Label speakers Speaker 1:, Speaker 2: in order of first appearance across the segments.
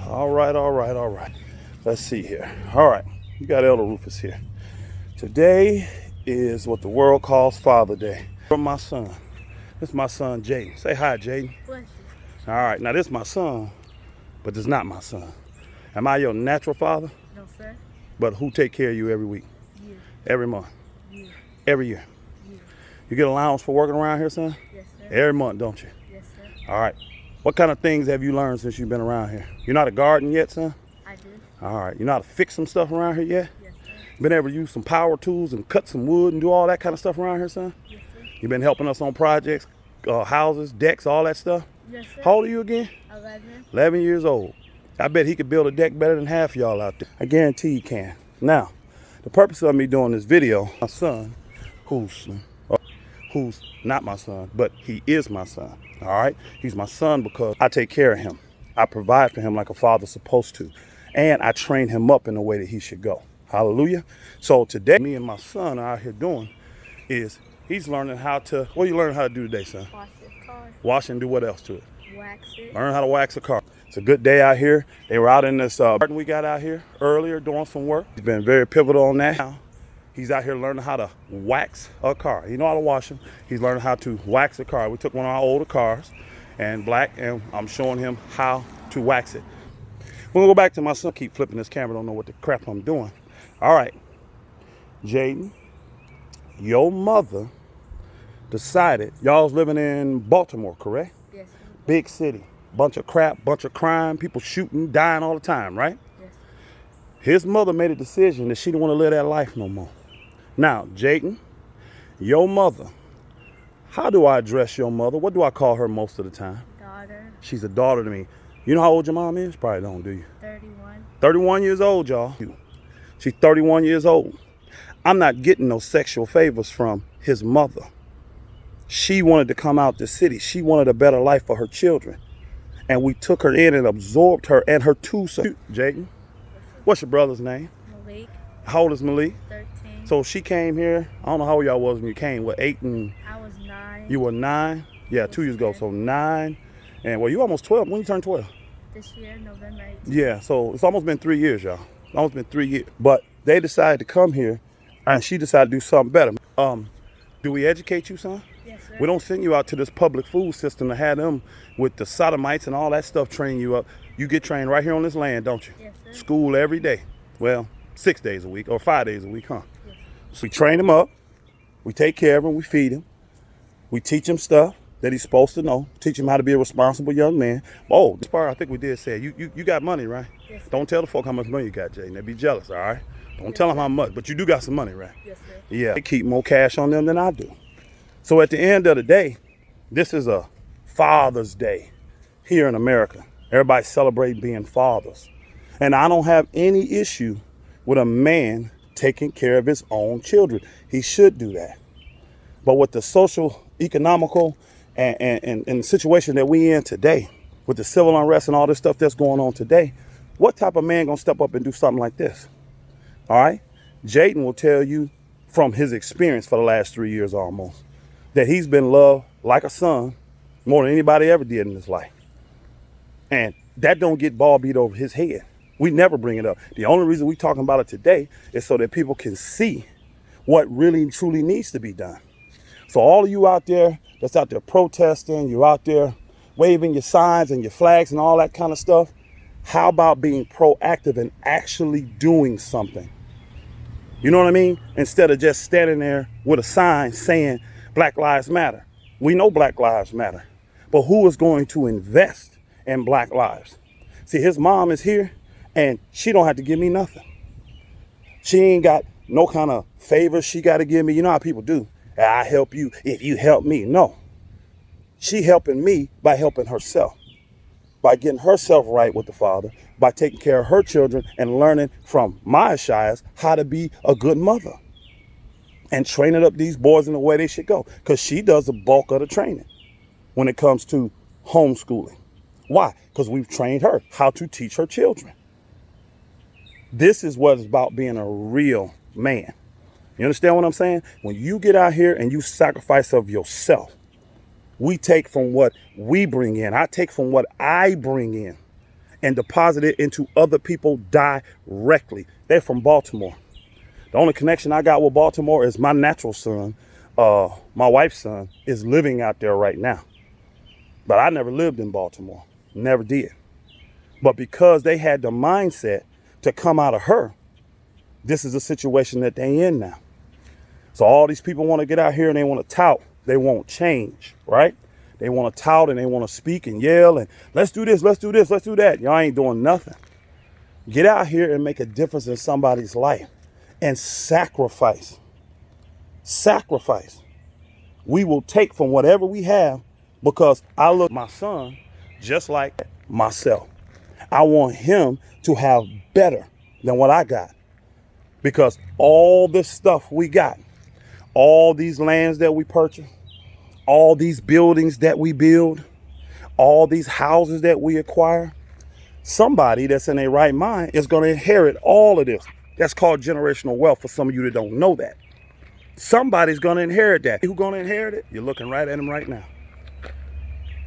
Speaker 1: All right. Let's see here. All right, you got Elder Rufus here. Today is what the world calls Father Day. From my son. This is my son, Jaden. Say hi, Jaden.
Speaker 2: Bless you.
Speaker 1: All right, now this is my son, but this is not my son. Am I your natural father?
Speaker 2: No, sir.
Speaker 1: But who take care of you every week?
Speaker 2: You.
Speaker 1: Every month?
Speaker 2: You.
Speaker 1: Every year?
Speaker 2: You.
Speaker 1: You get allowance for working around here, son?
Speaker 2: Yes, sir.
Speaker 1: Every month, don't you?
Speaker 2: Yes, sir.
Speaker 1: All right. What kind of things have you learned since you've been around here? You're not a garden yet, son?
Speaker 2: I did.
Speaker 1: All right. You know how to fix some stuff around here yet?
Speaker 2: Yes, sir.
Speaker 1: Been able to use some power tools and cut some wood and do all that kind of stuff around here, son?
Speaker 2: Yes, sir.
Speaker 1: You been helping us on projects, houses, decks, all that stuff?
Speaker 2: Yes, sir.
Speaker 1: How old are you again?
Speaker 2: 11.
Speaker 1: 11 years old. I bet he could build a deck better than half y'all out there. I guarantee he can. Now, the purpose of me doing this video, my son, who's not my son, but he is my son. All right? He's my son because I take care of him. I provide for him like a father's supposed to. And I train him up in the way that he should go. Hallelujah. So today, me and my son are out here doing is he's learning how to, what are you learning how to do today, son?
Speaker 2: Wash your car.
Speaker 1: Wash and do what else to it?
Speaker 2: Wax it.
Speaker 1: Learn how to wax a car. It's a good day out here. They were out in this garden we got out here earlier doing some work. He's been very pivotal on that. Now, he's out here learning how to wax a car. He know how to wash them. He's learning how to wax a car. We took one of our older cars and black, and I'm showing him how to wax it. We're gonna go back to my son. Keep flipping this camera, don't know what the crap I'm doing. All right, Jaden, your mother decided, y'all's living in Baltimore, correct?
Speaker 2: Yes, sir.
Speaker 1: Big city, bunch of crap, bunch of crime, people shooting, dying all the time, right?
Speaker 2: Yes.
Speaker 1: His mother made a decision that she didn't want to live that life no more. Now, Jaden, your mother, how do I address your mother? What do I call her most of the time?
Speaker 2: Daughter.
Speaker 1: She's a daughter to me. You know how old your mom is? Probably don't, do you?
Speaker 2: 31.
Speaker 1: 31 years old, y'all. She's 31 years old. I'm not getting no sexual favors from his mother. She wanted to come out the city. She wanted a better life for her children. And we took her in and absorbed her and her two sons. Jaden, what's your brother's name?
Speaker 2: Malik.
Speaker 1: How old is Malik?
Speaker 2: 13.
Speaker 1: So she came here. I don't know how old y'all was when you came. What, 8 and
Speaker 2: I was 9.
Speaker 1: you were 9? Yeah, 2 years ago. So 9. And well, you almost 12. When you turned 12?
Speaker 2: This year, November 18th.
Speaker 1: Yeah, so it's almost been 3 years, y'all. It's almost been 3 years. But they decided to come here, and she decided to do something better. Do we educate you, son?
Speaker 2: Yes, sir.
Speaker 1: We don't send you out to this public food system to have them with the sodomites and all that stuff train you up. You get trained right here on this land, don't you?
Speaker 2: Yes, sir.
Speaker 1: School every day. Well, 6 days a week or 5 days a week, huh?
Speaker 2: Yes.
Speaker 1: So we train him up. We take care of him. We feed him. We teach him stuff that he's supposed to know. Teach him how to be a responsible young man. Oh, this part I think we did say, you got money, right?
Speaker 2: Yes, sir.
Speaker 1: Don't tell the folk how much money you got, Jay. They be jealous, all right? Don't tell them how much, but you do got some money, right?
Speaker 2: Yes, sir.
Speaker 1: Yeah, they keep more cash on them than I do. So at the end of the day, this is a Father's Day here in America. Everybody celebrate being fathers. And I don't have any issue with a man taking care of his own children. He should do that. But with the social, economical, and situation that we in today, with the civil unrest and all this stuff that's going on today, what type of man gonna step up and do something like this? All right? Jaden will tell you from his experience for the last 3 years almost, that he's been loved like a son more than anybody ever did in his life. And that don't get ball beat over his head. We never bring it up. The only reason we talking about it today is so that people can see what really truly needs to be done. So all of you out there that's out there protesting, you're out there waving your signs and your flags and all that kind of stuff, how about being proactive and actually doing something? You know what I mean? Instead of just standing there with a sign saying Black Lives Matter. We know Black Lives Matter, but who is going to invest in Black lives? See, his mom is here and she don't have to give me nothing. She ain't got no kind of favors she got to give me. You know how people do. I help you if you help me. No, she helping me by helping herself, by getting herself right with the Father, by taking care of her children and learning from my Ashayas how to be a good mother. And training up these boys in the way they should go. Because she does the bulk of the training when it comes to homeschooling. Why? Because we've trained her how to teach her children. This is what it's about being a real man. You understand what I'm saying? When you get out here and you sacrifice of yourself, we take from what we bring in. I take from what I bring in. and deposit it into other people directly. They're from Baltimore. The only connection I got with Baltimore is my natural son. My wife's son is living out there right now. But I never lived in Baltimore. Never did. But because they had the mindset to come out of her, this is the situation that they in now. So all these people want to get out here and they want to tout. They won't change, right? They want to tout and they want to speak and yell and let's do this, let's do this, let's do that. Y'all ain't doing nothing. Get out here and make a difference in somebody's life and sacrifice. Sacrifice. We will take from whatever we have because I look at my son just like myself. I want him to have better than what I got because all this stuff we got, all these lands that we purchase, all these buildings that we build, all these houses that we acquire, somebody that's in their right mind is going to inherit all of this. That's called generational wealth for some of you that don't know that. Somebody's going to inherit that. Who's going to inherit it? You're looking right at him right now.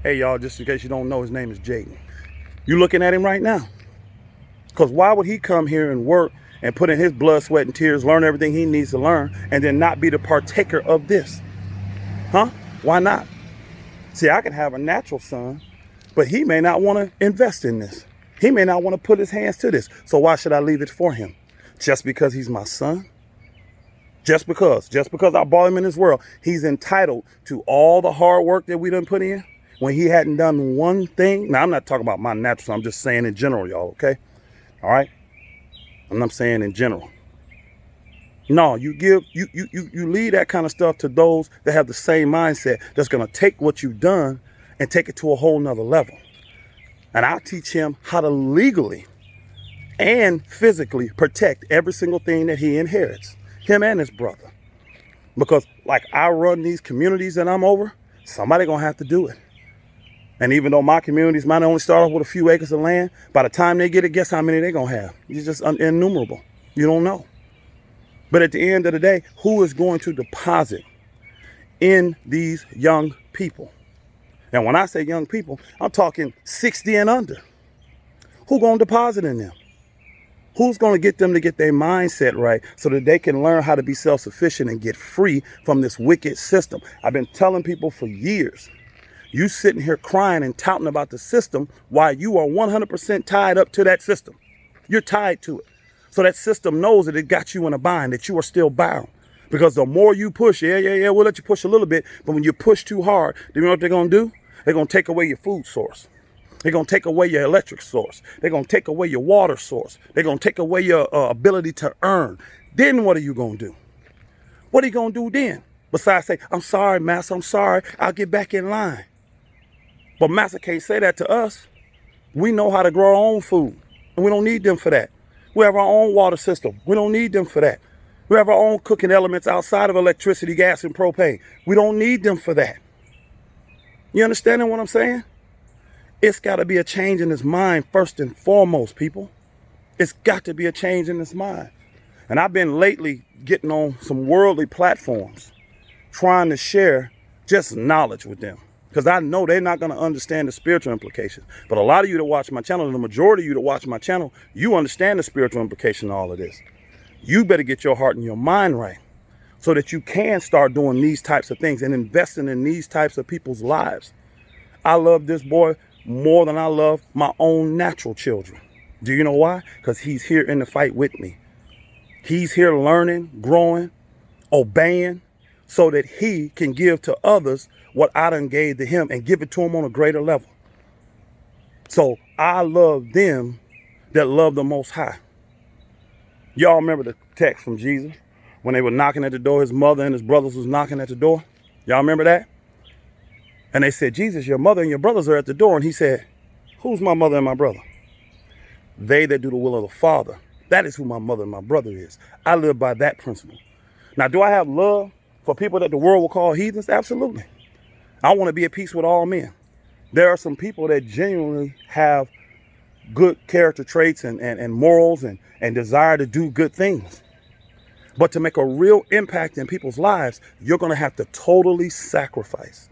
Speaker 1: Hey, y'all, just in case you don't know, his name is Jaden. You're looking at him right now. Because why would he come here and work and put in his blood, sweat, and tears, learn everything he needs to learn, and then not be the partaker of this? Huh? Why not? See, I can have a natural son, but he may not want to invest in this. He may not want to put his hands to this. So why should I leave it for him? Just because he's my son? Just because I brought him in this world, he's entitled to all the hard work that we done put in when he hadn't done one thing. Now, I'm not talking about my natural son. I'm just saying in general, y'all, okay? All right? I'm saying in general. No, you leave that kind of stuff to those that have the same mindset that's going to take what you've done and take it to a whole nother level. And I'll teach him how to legally and physically protect every single thing that he inherits, him and his brother. Because like I run these communities that I'm over, somebody going to have to do it. And even though my communities might only start off with a few acres of land, by the time they get it, guess how many they're going to have? It's just innumerable. You don't know. But at the end of the day, who is going to deposit in these young people? And when I say young people, I'm talking 60 and under. Who going to deposit in them? Who's going to get them to get their mindset right so that they can learn how to be self-sufficient and get free from this wicked system? I've been telling people for years, you sitting here crying and touting about the system while you are 100% tied up to that system. You're tied to it. So that system knows that it got you in a bind, that you are still bound. Because the more you push, we'll let you push a little bit. But when you push too hard, do you know what they're going to do? They're going to take away your food source. They're going to take away your electric source. They're going to take away your water source. They're going to take away your ability to earn. Then what are you going to do? What are you going to do then? Besides say, I'm sorry, Master, I'm sorry. I'll get back in line. But Master can't say that to us. We know how to grow our own food. And we don't need them for that. We have our own water system. We don't need them for that. We have our own cooking elements outside of electricity, gas, and propane. We don't need them for that. You understanding what I'm saying? It's got to be a change in his mind first and foremost, people. It's got to be a change in his mind. And I've been lately getting on some worldly platforms, trying to share just knowledge with them. Because I know they're not going to understand the spiritual implications. But a lot of you that watch my channel, and the majority of you that watch my channel, you understand the spiritual implication of all of this. You better get your heart and your mind right so that you can start doing these types of things and investing in these types of people's lives. I love this boy more than I love my own natural children. Do you know why? Because he's here in the fight with me. He's here learning, growing, obeying, so that he can give to others what I done gave to him and give it to him on a greater level. So I love them that love the Most High. Y'all remember the text from Jesus when they were knocking at the door? His mother and his brothers was knocking at the door. Y'all remember that? And they said, Jesus, your mother and your brothers are at the door. And he said, who's my mother and my brother? They that do the will of the Father. That is who my mother and my brother is. I live by that principle. Now, do I have love for people that the world will call heathens? Absolutely. I want to be at peace with all men. There are some people that genuinely have good character traits and morals and desire to do good things. But to make a real impact in people's lives, you're going to have to totally sacrifice.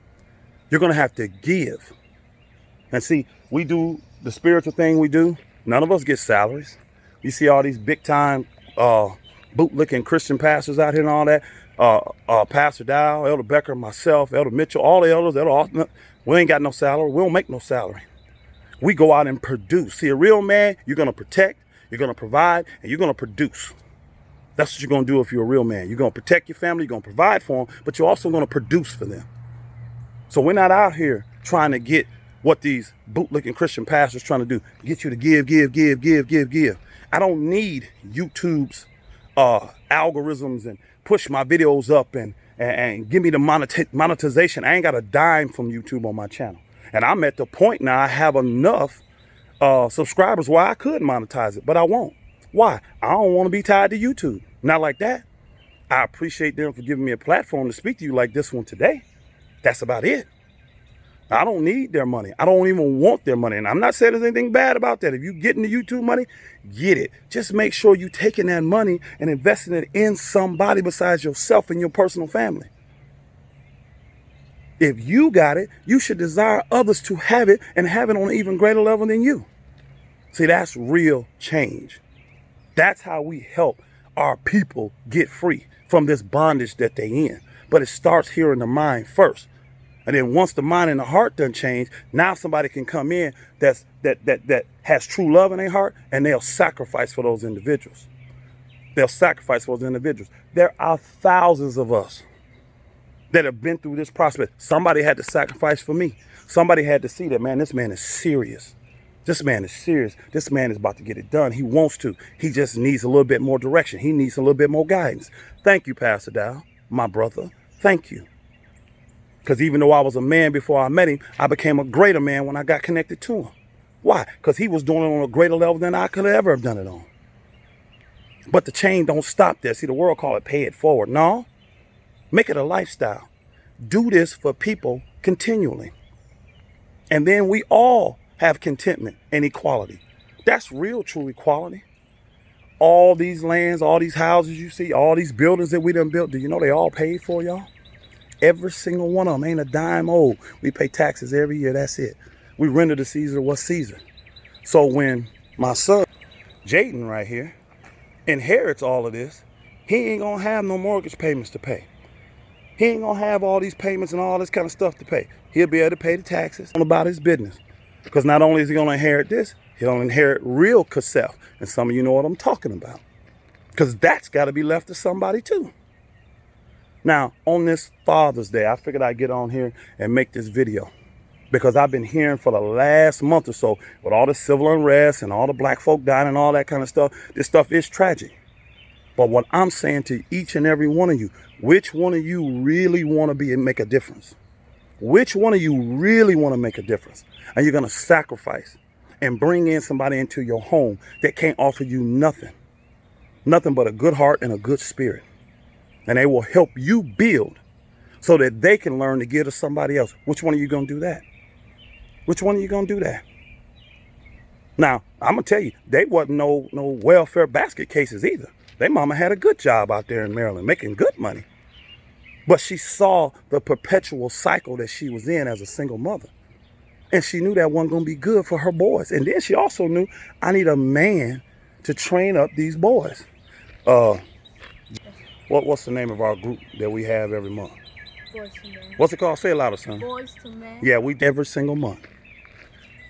Speaker 1: You're going to have to give. And see, we do the spiritual thing we do, none of us get salaries. You see all these big time bootlicking Christian pastors out here and all that. Pastor Dow, Elder Becker, myself, Elder Mitchell, all the elders, we ain't got no salary. We don't make no salary. We go out and produce. See, a real man, you're going to protect, you're going to provide, and you're going to produce. That's what you're going to do if you're a real man. You're going to protect your family, you're going to provide for them, but you're also going to produce for them. So we're not out here trying to get what these bootlicking Christian pastors trying to do, get you to give. I don't need YouTube's algorithms and push my videos up and give me the monetization. I ain't got a dime from YouTube on my channel. And I'm at the point now I have enough subscribers where I could monetize it, but I won't. Why? I don't want to be tied to YouTube. Not like that. I appreciate them for giving me a platform to speak to you like this one today. That's about it. I don't need their money. I don't even want their money. And I'm not saying there's anything bad about that. If you getting the YouTube money, get it. Just make sure you're taking that money and investing it in somebody besides yourself and your personal family. If you got it, you should desire others to have it and have it on an even greater level than you. See, that's real change. That's how we help our people get free from this bondage that they in. But it starts here in the mind first. And then once the mind and the heart done change, now somebody can come in that has true love in their heart, and they'll sacrifice for those individuals. They'll sacrifice for those individuals. There are thousands of us that have been through this process. Somebody had to sacrifice for me. Somebody had to see that, man, this man is serious. This man is serious. This man is about to get it done. He wants to. He just needs a little bit more direction. He needs a little bit more guidance. Thank you, Pastor Dow, my brother. Thank you. Because even though I was a man before I met him, I became a greater man when I got connected to him. Why? Because he was doing it on a greater level than I could have ever have done it on. But the chain don't stop there. See, the world call it pay it forward. No, make it a lifestyle. Do this for people continually. And then we all have contentment and equality. That's real, true equality. All these lands, all these houses you see, all these buildings that we done built, do you know they all paid for, y'all? Every single one of them ain't a dime old. We pay taxes every year. That's it. We render to Caesar what's Caesar. So when my son, Jaden right here, inherits all of this, he ain't going to have no mortgage payments to pay. He ain't going to have all these payments and all this kind of stuff to pay. He'll be able to pay the taxes about his business. Because not only is he going to inherit this, he'll inherit real Kasef. And some of you know what I'm talking about. Because that's got to be left to somebody too. Now, on this Father's Day, I figured I'd get on here and make this video. Because I've been hearing for the last month or so, with all the civil unrest and all the black folk dying and all that kind of stuff, this stuff is tragic. But what I'm saying to each and every one of you, which one of you really want to be and make a difference? Which one of you really want to make a difference? And you're going to sacrifice and bring in somebody into your home that can't offer you nothing. Nothing but a good heart and a good spirit. And they will help you build so that they can learn to give to somebody else. Which one of you going to do that? Which one of you going to do that? Now, I'm going to tell you, they wasn't no welfare basket cases either. Their mama had a good job out there in Maryland, making good money. But she saw the perpetual cycle that she was in as a single mother. And she knew that wasn't going to be good for her boys. And then she also knew, I need a man to train up these boys. What's the name of our group that we have every month?
Speaker 2: Boys to Men.
Speaker 1: What's it called? Say it louder, son.
Speaker 2: Boys to Men.
Speaker 1: Yeah, we every single month.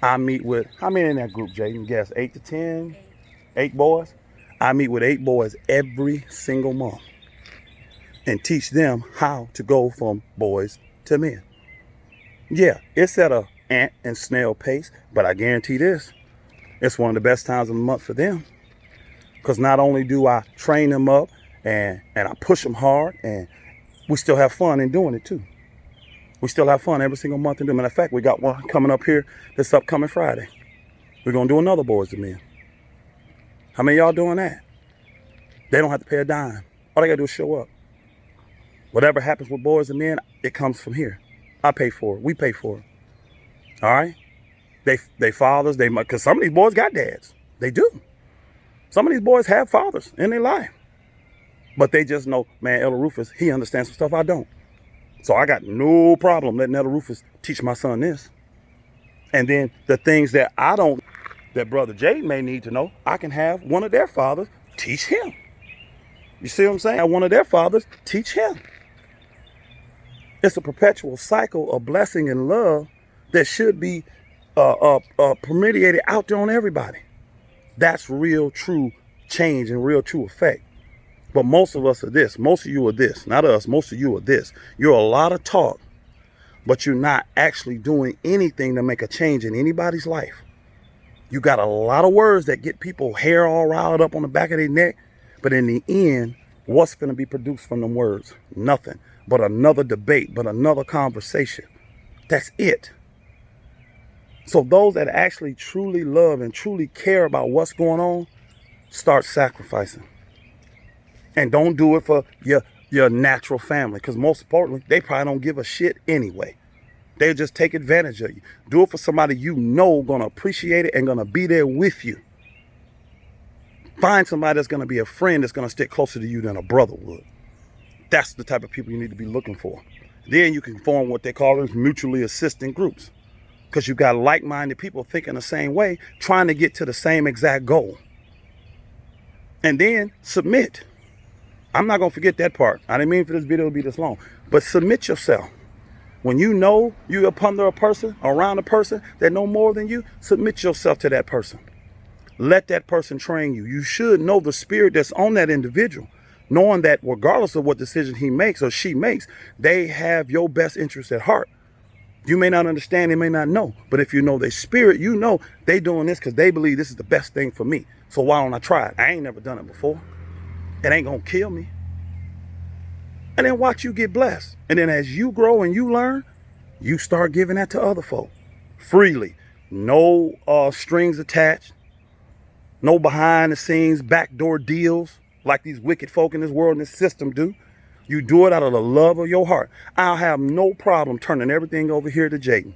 Speaker 1: I meet with, how many in that group, Jaden? Guess 8 to 10? 8 boys? I meet with 8 boys every single month and teach them how to go from boys to men. Yeah, it's at a ant and snail pace, but I guarantee this, it's one of the best times of the month for them. Because not only do I train them up and I push them hard, and we still have fun in doing it too. We still have fun every single month in doing it. Matter of fact, we got one coming up here this upcoming Friday. We're going to do another Boys to Men. How many of y'all doing that? They don't have to pay a dime. All they got to do is show up. Whatever happens with Boys and Men, it comes from here. I pay for it. We pay for it. All right? They fathers, because some of these boys got dads. They do. Some of these boys have fathers in their life. But they just know, man, Elder Rufus, he understands some stuff I don't. So I got no problem letting Elder Rufus teach my son this. And then the things that I don't, that Brother Jay may need to know, I can have one of their fathers teach him. You see what I'm saying? One of their fathers teach him. It's a perpetual cycle of blessing and love that should be permeated out there on everybody. That's real, true change and real, true effect. But most of us are this. Most of you are this. Not us. Most of you are this. You're a lot of talk, but you're not actually doing anything to make a change in anybody's life. You got a lot of words that get people hair all riled up on the back of their neck. But in the end, what's going to be produced from them words? Nothing but another debate, but another conversation. That's it. So those that actually truly love and truly care about what's going on, start sacrificing. And don't do it for your natural family, because most importantly, they probably don't give a shit anyway. They'll just take advantage of you. Do it for somebody you know going to appreciate it and going to be there with you. Find somebody that's going to be a friend that's going to stick closer to you than a brother would. That's the type of people you need to be looking for. Then you can form what they call mutually assisting groups, because you got like-minded people thinking the same way, trying to get to the same exact goal. And then submit. I'm not going to forget that part. I didn't mean for this video to be this long, but submit yourself. When you know you're up under a person, around a person that know more than you, submit yourself to that person. Let that person train you. You should know the spirit that's on that individual, knowing that regardless of what decision he makes or she makes, they have your best interest at heart. You may not understand, they may not know, but if you know their spirit, you know they doing this because they believe this is the best thing for me. So why don't I try it? I ain't never done it before. It ain't gonna kill me. And then watch you get blessed. And then as you grow and you learn, you start giving that to other folk freely. No strings attached. No behind the scenes backdoor deals like these wicked folk in this world and this system do. You do it out of the love of your heart. I'll have no problem turning everything over here to Jaden.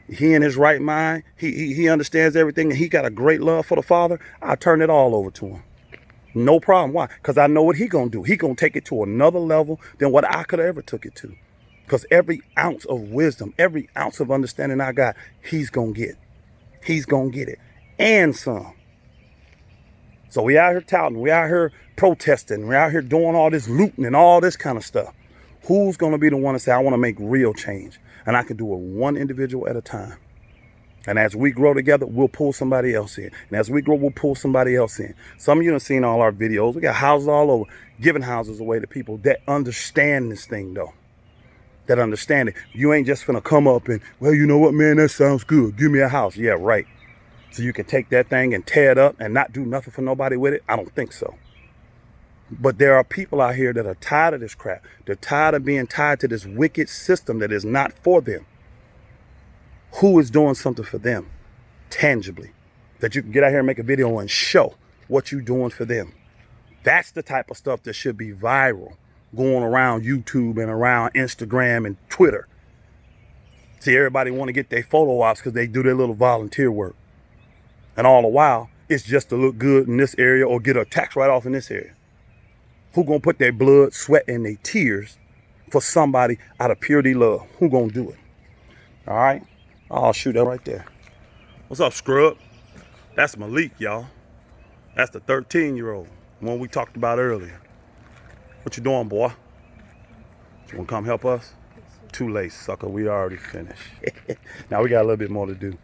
Speaker 1: He in his right mind. He understands everything, and he got a great love for the Father. I'll turn it all over to him. No problem. Why? Because I know what he gonna do. He gonna take it to another level than what I could have ever took it to. Because every ounce of wisdom, every ounce of understanding I got, he's gonna get. He's gonna get it. And some. So we out here touting, we out here protesting, we out here doing all this looting and all this kind of stuff. Who's gonna be the one to say, I wanna make real change? And I can do it one individual at a time. And as we grow together, we'll pull somebody else in. And as we grow, we'll pull somebody else in. Some of you have seen all our videos. We got houses all over, giving houses away to people that understand this thing, though. That understand it. You ain't just finna come up and, well, you know what, man, that sounds good. Give me a house. Yeah, right. So you can take that thing and tear it up and not do nothing for nobody with it? I don't think so. But there are people out here that are tired of this crap. They're tired of being tied to this wicked system that is not for them. Who is doing something for them tangibly that you can get out here and make a video and show what you're doing for them? That's the type of stuff that should be viral, going around YouTube and around Instagram and Twitter. See, everybody want to get their photo ops because they do their little volunteer work. And all the while, it's just to look good in this area or get a tax write-off in this area. Who gonna put their blood, sweat, and their tears for somebody out of purity love? Who gonna do it? All right? Oh, shoot, that right there. What's up, scrub? That's Malik, y'all. That's the 13-year-old, one we talked about earlier. What you doing, boy? You wanna come help us? Too late, sucker. We already finished. Now we got a little bit more to do.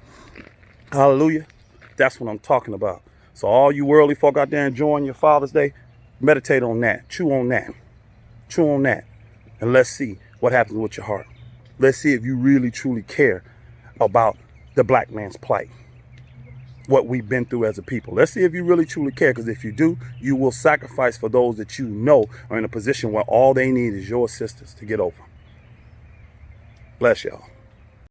Speaker 1: Hallelujah. That's what I'm talking about. So all you worldly folk out there enjoying your Father's Day, meditate on that. Chew on that. Chew on that. And let's see what happens with your heart. Let's see if you really, truly care about the black man's plight. What we've been through as a people. Let's see if you really, truly care. Because if you do, you will sacrifice for those that you know are in a position where all they need is your assistance to get over. Bless y'all.